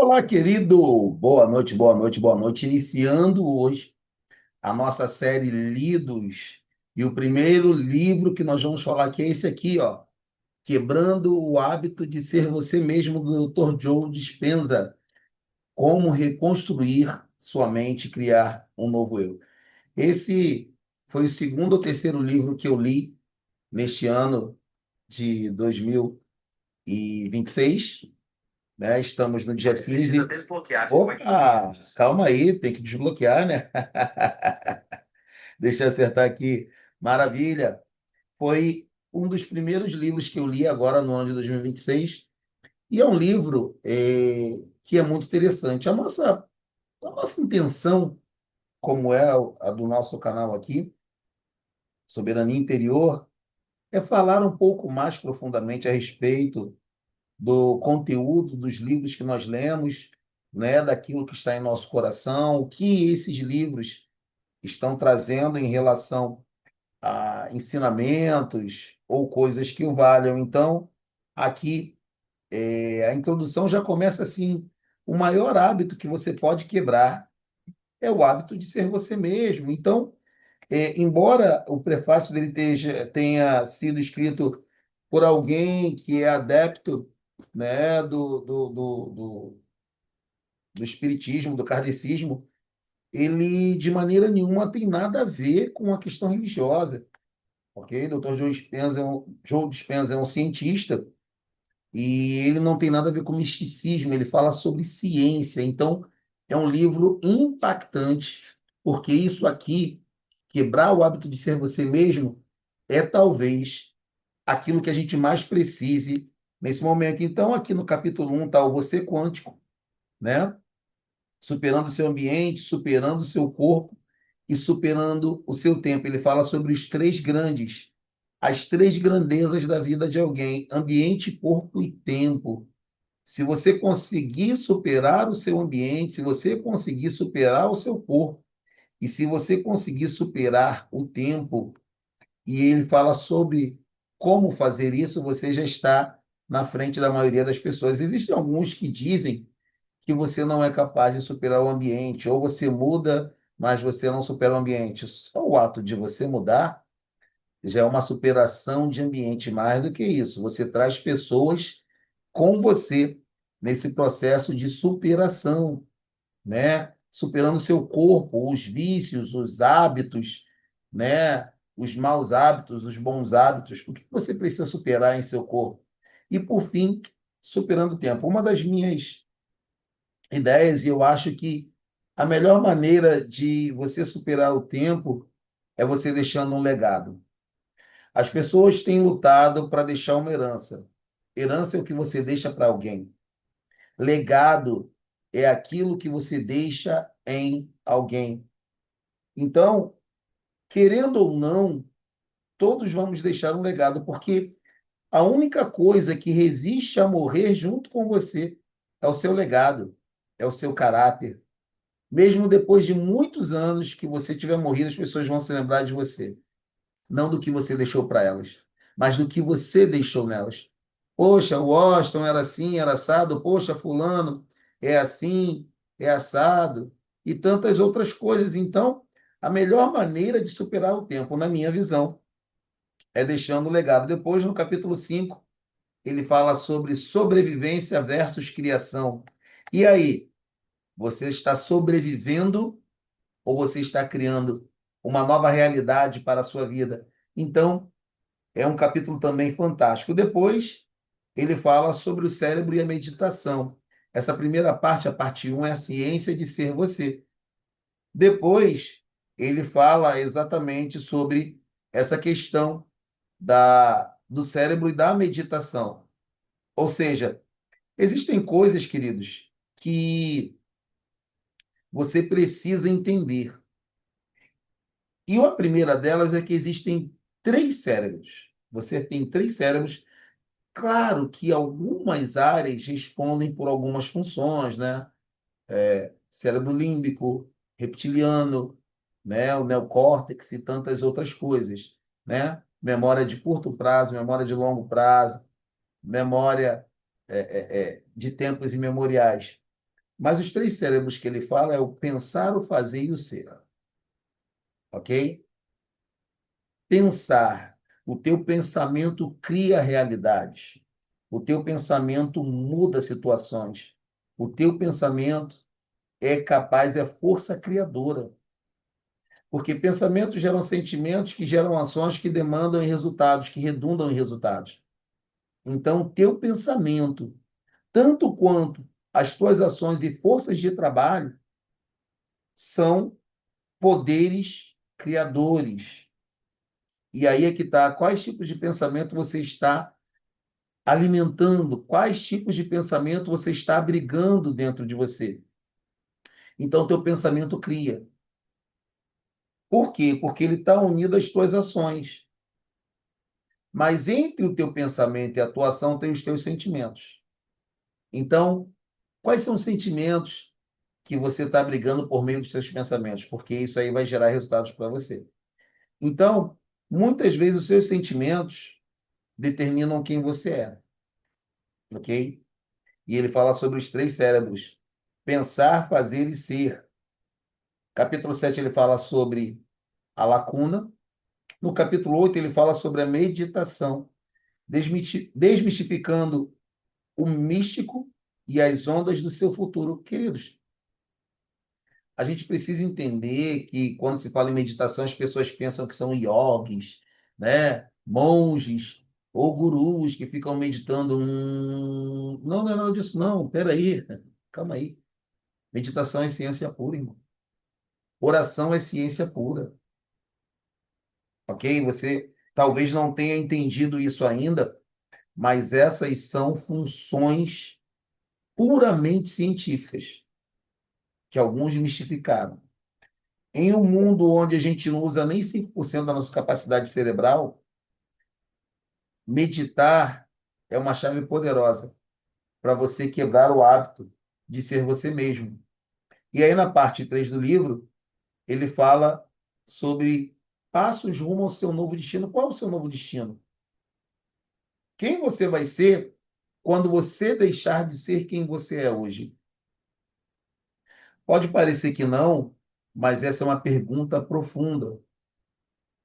Olá, querido! Boa noite, boa noite, boa noite. Iniciando hoje a nossa série Lidos. E o primeiro livro que nós vamos falar aqui é esse aqui, ó. Quebrando o Hábito de Ser Você Mesmo, do Dr. Joe Dispenza. Como reconstruir sua mente e criar um novo eu. Esse foi o segundo ou terceiro livro que eu li neste ano de 2026, né? Estamos no dia 15. Precisa desbloquear. Opa, calma aí, tem que desbloquear, né? Deixa eu acertar aqui. Maravilha. Foi um dos primeiros livros que eu li agora no ano de 2026. E é um livro que é muito interessante. A nossa intenção, como é a do nosso canal aqui, Soberania Interior, é falar um pouco mais profundamente a respeito do conteúdo dos livros que nós lemos, né, daquilo que está em nosso coração, o que esses livros estão trazendo em relação a ensinamentos ou coisas que o valham. Então, aqui, a introdução já começa assim: o maior hábito que você pode quebrar é o hábito de ser você mesmo. Então, embora o prefácio dele tenha sido escrito por alguém que é adepto, né, do espiritismo, do kardecismo, ele de maneira nenhuma tem nada a ver com a questão religiosa, ok? Dr. Joe Dispenza é um cientista e ele não tem nada a ver com misticismo, ele fala sobre ciência. Então, é um livro impactante, porque isso aqui, quebrar o hábito de ser você mesmo, é talvez aquilo que a gente mais precise nesse momento. Então, aqui no capítulo 1 está o Você Quântico, né? Superando o seu ambiente, superando o seu corpo e superando o seu tempo. Ele fala sobre os três grandes, as três grandezas da vida de alguém: ambiente, corpo e tempo. Se você conseguir superar o seu ambiente, se você conseguir superar o seu corpo, e se você conseguir superar o tempo, e ele fala sobre como fazer isso, você já está na frente da maioria das pessoas. Existem alguns que dizem que você não é capaz de superar o ambiente, ou você muda, mas você não supera o ambiente. Só o ato de você mudar já é uma superação de ambiente. Mais do que isso, você traz pessoas com você nesse processo de superação, né? Superando o seu corpo, os vícios, os hábitos, né? Os maus hábitos, os bons hábitos. O que você precisa superar em seu corpo? E, por fim, superando o tempo. Uma das minhas ideias, e eu acho que a melhor maneira de você superar o tempo é você deixando um legado. As pessoas têm lutado para deixar uma herança. Herança é o que você deixa para alguém. Legado é aquilo que você deixa em alguém. Então, querendo ou não, todos vamos deixar um legado, porque a única coisa que resiste a morrer junto com você é o seu legado, é o seu caráter. Mesmo depois de muitos anos que você tiver morrido, as pessoas vão se lembrar de você. Não do que você deixou para elas, mas do que você deixou nelas. Poxa, o Washington era assim, era assado. Poxa, fulano é assim, é assado. E tantas outras coisas. Então, a melhor maneira de superar o tempo, na minha visão, é deixando o legado. Depois, no capítulo 5, ele fala sobre sobrevivência versus criação. E aí, você está sobrevivendo ou você está criando uma nova realidade para a sua vida? Então, é um capítulo também fantástico. Depois, ele fala sobre o cérebro e a meditação. Essa primeira parte, a parte um, é a ciência de ser você. Depois, ele fala exatamente sobre essa questão do cérebro e da meditação. Ou seja, existem coisas, queridos, que você precisa entender. E a primeira delas é que existem três cérebros. Você tem três cérebros. Claro que algumas áreas respondem por algumas funções, né? Cérebro límbico, reptiliano, né? O neocórtex e tantas outras coisas, né? Memória de curto prazo, memória de longo prazo, memória de tempos imemoriais. Mas os três cérebros que ele fala é o pensar, o fazer e o ser. Ok? Pensar. O teu pensamento cria realidades. O teu pensamento muda situações. O teu pensamento é capaz, é força criadora. Porque pensamentos geram sentimentos que geram ações que demandam em resultados, que redundam em resultados. Então, o teu pensamento, tanto quanto as tuas ações e forças de trabalho, são poderes criadores. E aí é que está, quais tipos de pensamento você está alimentando, quais tipos de pensamento você está abrigando dentro de você. Então, teu pensamento cria. Por quê? Porque ele está unido às tuas ações. Mas entre o teu pensamento e a tua ação tem os teus sentimentos. Então, quais são os sentimentos que você está abrigando por meio dos seus pensamentos? Porque isso aí vai gerar resultados para você. Então, muitas vezes os seus sentimentos determinam quem você é, ok? E ele fala sobre os três cérebros: pensar, fazer e ser. Capítulo 7 ele fala sobre a lacuna. No capítulo 8 ele fala sobre a meditação, desmistificando o místico e as ondas do seu futuro. Queridos, a gente precisa entender que quando se fala em meditação, as pessoas pensam que são yogis, né? Monges ou gurus que ficam meditando. Não, não é nada disso, não. Peraí, calma aí. Meditação é ciência pura, irmão. Oração é ciência pura, ok? Você talvez não tenha entendido isso ainda, mas essas são funções puramente científicas, que alguns mistificaram. Em um mundo onde a gente não usa nem 5% da nossa capacidade cerebral, meditar é uma chave poderosa para você quebrar o hábito de ser você mesmo. E aí, na parte 3 do livro, ele fala sobre passos rumo ao seu novo destino. Qual é o seu novo destino? Quem você vai ser quando você deixar de ser quem você é hoje? Pode parecer que não, mas essa é uma pergunta profunda.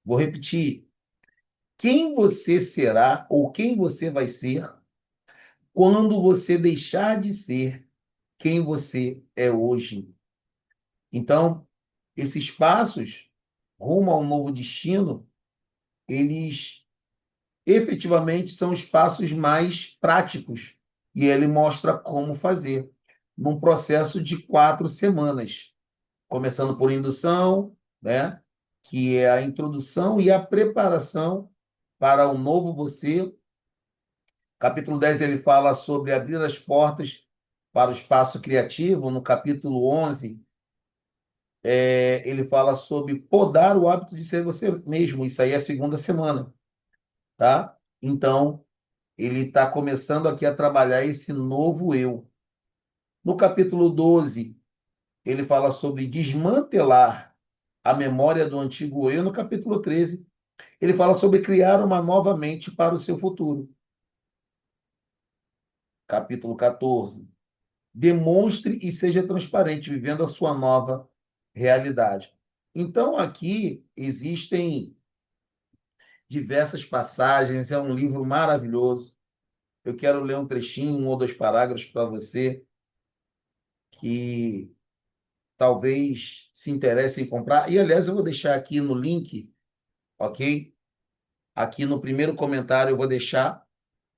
Vou repetir. Quem você será ou quem você vai ser quando você deixar de ser quem você é hoje? Então, esses passos rumo a um novo destino, eles efetivamente são os passos mais práticos e ele mostra como fazer num processo de 4 semanas, começando por indução, né? Que é a introdução e a preparação para o novo você. Capítulo 10 ele fala sobre abrir as portas para o espaço criativo. No capítulo 11, ele fala sobre podar o hábito de ser você mesmo. Isso aí é a segunda semana, tá? Então, ele está começando aqui a trabalhar esse novo eu. No capítulo 12, ele fala sobre desmantelar a memória do antigo eu. No capítulo 13, ele fala sobre criar uma nova mente para o seu futuro. Capítulo 14, demonstre e seja transparente, vivendo a sua nova realidade. Então, aqui existem diversas passagens, é um livro maravilhoso. Eu quero ler um trechinho, um ou dois parágrafos para você que talvez se interesse em comprar. E, aliás, eu vou deixar aqui no link, ok? Aqui no primeiro comentário eu vou deixar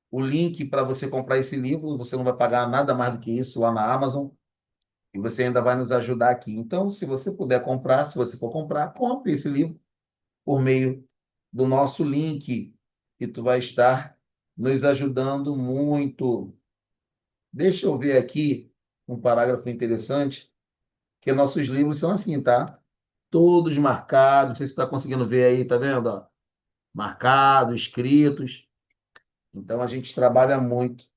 o link para você comprar esse livro. Você não vai pagar nada mais do que isso lá na Amazon. E você ainda vai nos ajudar aqui. Então, se você puder comprar, se você for comprar, compre esse livro por meio do nosso link e tu vai estar nos ajudando muito. Deixa eu ver aqui um parágrafo interessante, que nossos livros são assim, tá? Todos marcados, não sei se você está conseguindo ver aí, tá vendo? Ó? Marcados, escritos. Então, a gente trabalha muito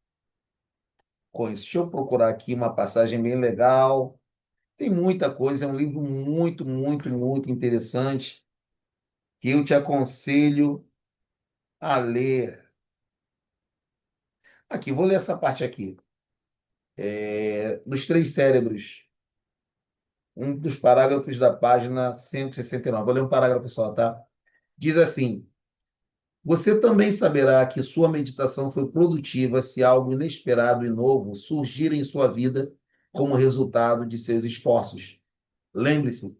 com isso. Deixa eu procurar aqui uma passagem bem legal. Tem muita coisa, é um livro muito, muito, muito interessante que eu te aconselho a ler. Aqui, vou ler essa parte aqui. nos três cérebros, um dos parágrafos da página 169. Vou ler um parágrafo só, tá? Diz assim: você também saberá que sua meditação foi produtiva se algo inesperado e novo surgir em sua vida como resultado de seus esforços. Lembre-se,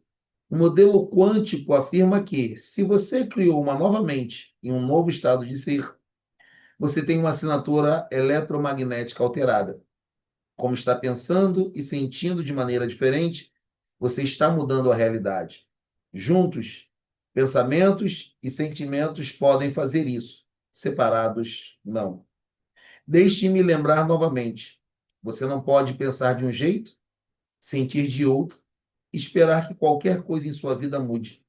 o modelo quântico afirma que, se você criou uma nova mente em um novo estado de ser, você tem uma assinatura eletromagnética alterada. Como está pensando e sentindo de maneira diferente, você está mudando a realidade. Juntos, pensamentos e sentimentos podem fazer isso. Separados, não. Deixe-me lembrar novamente. Você não pode pensar de um jeito, sentir de outro, e esperar que qualquer coisa em sua vida mude.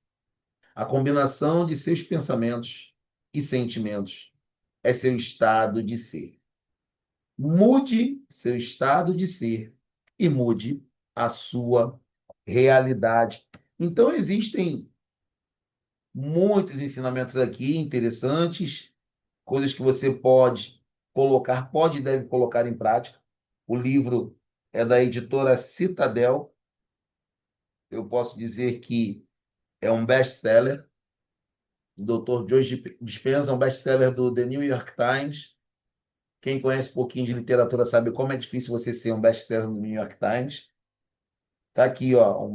A combinação de seus pensamentos e sentimentos é seu estado de ser. Mude seu estado de ser e mude a sua realidade. Então, existem muitos ensinamentos aqui interessantes, coisas que você pode colocar, pode e deve colocar em prática. O livro é da editora Citadel. Eu posso dizer que é um best-seller. O Dr. Joe Dispenza é um best-seller do The New York Times. Quem conhece um pouquinho de literatura sabe como é difícil você ser um best-seller no New York Times. Está aqui, ó,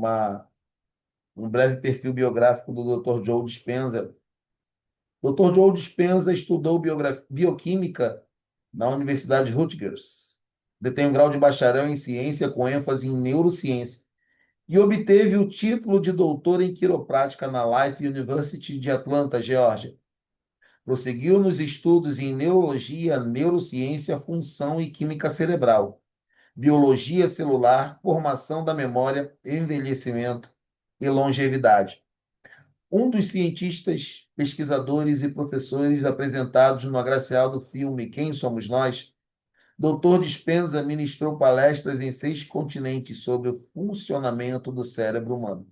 um breve perfil biográfico do Dr. Joe Dispenza. Dr. Joe Dispenza estudou bioquímica na Universidade Rutgers. Detém um grau de bacharel em ciência com ênfase em neurociência e obteve o título de doutor em quiroprática na Life University de Atlanta, Geórgia. Prosseguiu nos estudos em neurologia, neurociência, função e química cerebral, biologia celular, formação da memória, envelhecimento e longevidade. Um dos cientistas, pesquisadores e professores apresentados no agraciado filme Quem Somos Nós, Dr. Dispenza ministrou palestras em 6 continentes sobre o funcionamento do cérebro humano.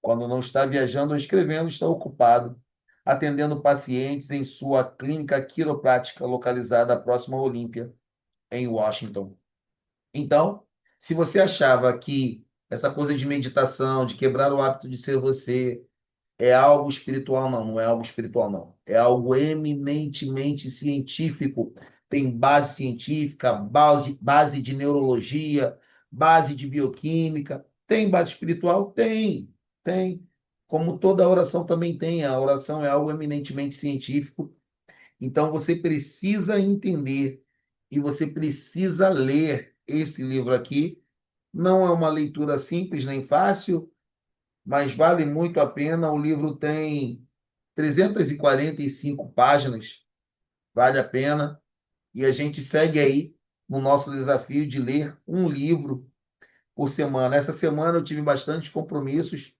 Quando não está viajando ou escrevendo, está ocupado, atendendo pacientes em sua clínica quiroprática localizada próxima à Olímpia, em Washington. Então, se você achava que essa coisa de meditação, de quebrar o hábito de ser você, é algo espiritual, não, não é algo espiritual, não. É algo eminentemente científico. Tem base científica, base de neurologia, base de bioquímica. Tem base espiritual? Tem, tem. Como toda oração também tem. A oração é algo eminentemente científico. Então você precisa entender e você precisa ler esse livro aqui. Não é uma leitura simples nem fácil, mas vale muito a pena. O livro tem 345 páginas, vale a pena. E a gente segue aí no nosso desafio de ler um livro por semana. Essa semana eu tive bastante compromissos.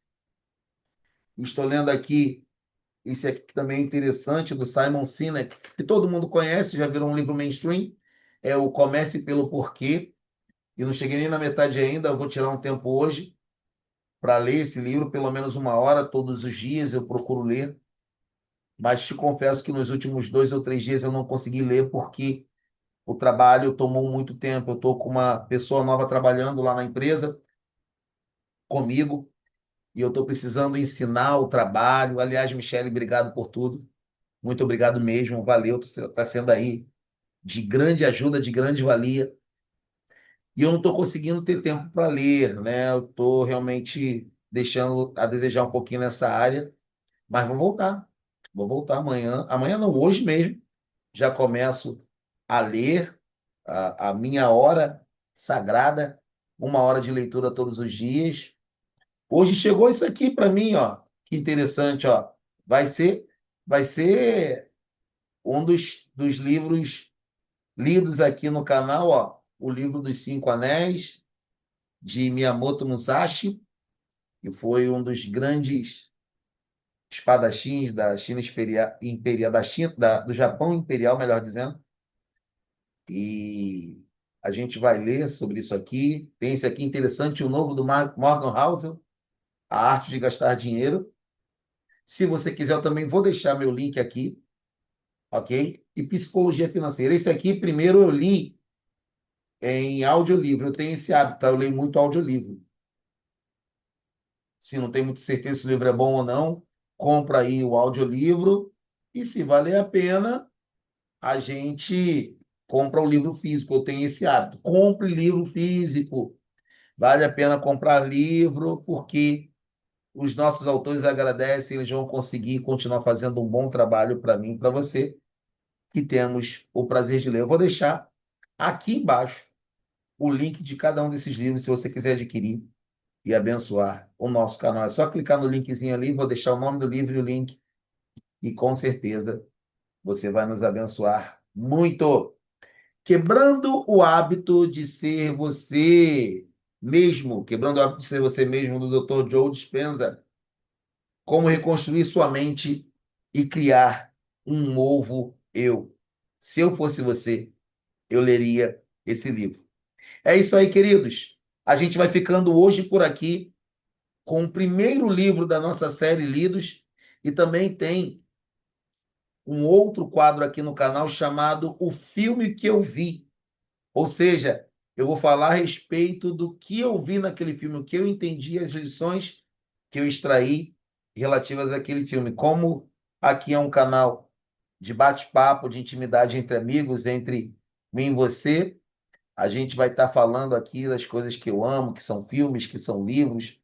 Estou lendo aqui esse aqui que também é interessante, do Simon Sinek, que todo mundo conhece, já virou um livro mainstream. É o Comece pelo Porquê. E não cheguei nem na metade ainda, eu vou tirar um tempo hoje para ler esse livro, pelo menos uma hora todos os dias eu procuro ler. Mas te confesso que nos últimos 2 ou 3 dias eu não consegui ler porque o trabalho tomou muito tempo. Eu estou com uma pessoa nova trabalhando lá na empresa comigo e eu estou precisando ensinar o trabalho. Aliás, Michele, obrigado por tudo. Muito obrigado mesmo. Valeu, está sendo aí de grande ajuda, de grande valia. E eu não estou conseguindo ter tempo para ler, né? Eu estou realmente deixando a desejar um pouquinho nessa área, mas vou voltar. Vou voltar amanhã. Amanhã não, hoje mesmo. Já começo a ler a minha hora sagrada, uma hora de leitura todos os dias. Hoje chegou isso aqui para mim, ó. Que interessante, ó. Vai ser, vai ser um dos livros lidos aqui no canal, ó. O livro dos Cinco Anéis, de Miyamoto Musashi, que foi um dos grandes espadachins da China imperial, do Japão imperial, melhor dizendo. E a gente vai ler sobre isso aqui. Tem esse aqui interessante, o novo do Morgan Housel, A Arte de Gastar Dinheiro. Se você quiser, eu também vou deixar meu link aqui, ok? E Psicologia Financeira. Esse aqui, primeiro eu li em audiolivro. Eu tenho esse hábito, tá? Eu leio muito audiolivro. Se não tem muita certeza se o livro é bom ou não, compra aí o audiolivro e se valer a pena, a gente compra o livro físico. Eu tenho esse hábito. Compre livro físico. Vale a pena comprar livro, porque os nossos autores agradecem, eles vão conseguir continuar fazendo um bom trabalho para mim e para você, que temos o prazer de ler. Eu vou deixar aqui embaixo o link de cada um desses livros, se você quiser adquirir e abençoar o nosso canal. É só clicar no linkzinho ali, vou deixar o nome do livro e o link, e com certeza você vai nos abençoar muito. Quebrando o hábito de ser você mesmo, quebrando o hábito de ser você mesmo, do Dr. Joe Dispenza, como reconstruir sua mente e criar um novo eu. Se eu fosse você, eu leria esse livro. É isso aí, queridos. A gente vai ficando hoje por aqui com o primeiro livro da nossa série Lidos e também tem um outro quadro aqui no canal chamado O Filme que Eu Vi. Ou seja, eu vou falar a respeito do que eu vi naquele filme, o que eu entendi, as lições que eu extraí relativas àquele filme. Como aqui é um canal de bate-papo, de intimidade entre amigos, entre mim e você, a gente vai estar falando aqui das coisas que eu amo, que são filmes, que são livros,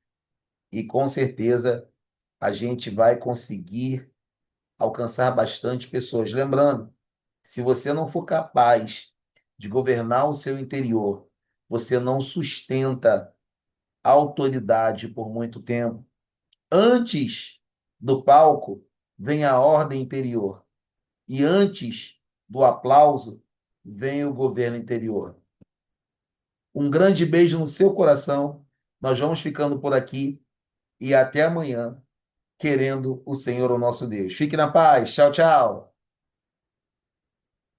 e com certeza a gente vai conseguir alcançar bastante pessoas. Lembrando, se você não for capaz de governar o seu interior, você não sustenta a autoridade por muito tempo. Antes do palco vem a ordem interior. E antes do aplauso vem o governo interior. Um grande beijo no seu coração. Nós vamos ficando por aqui e até amanhã, querendo o Senhor, o nosso Deus. Fique na paz. Tchau, tchau.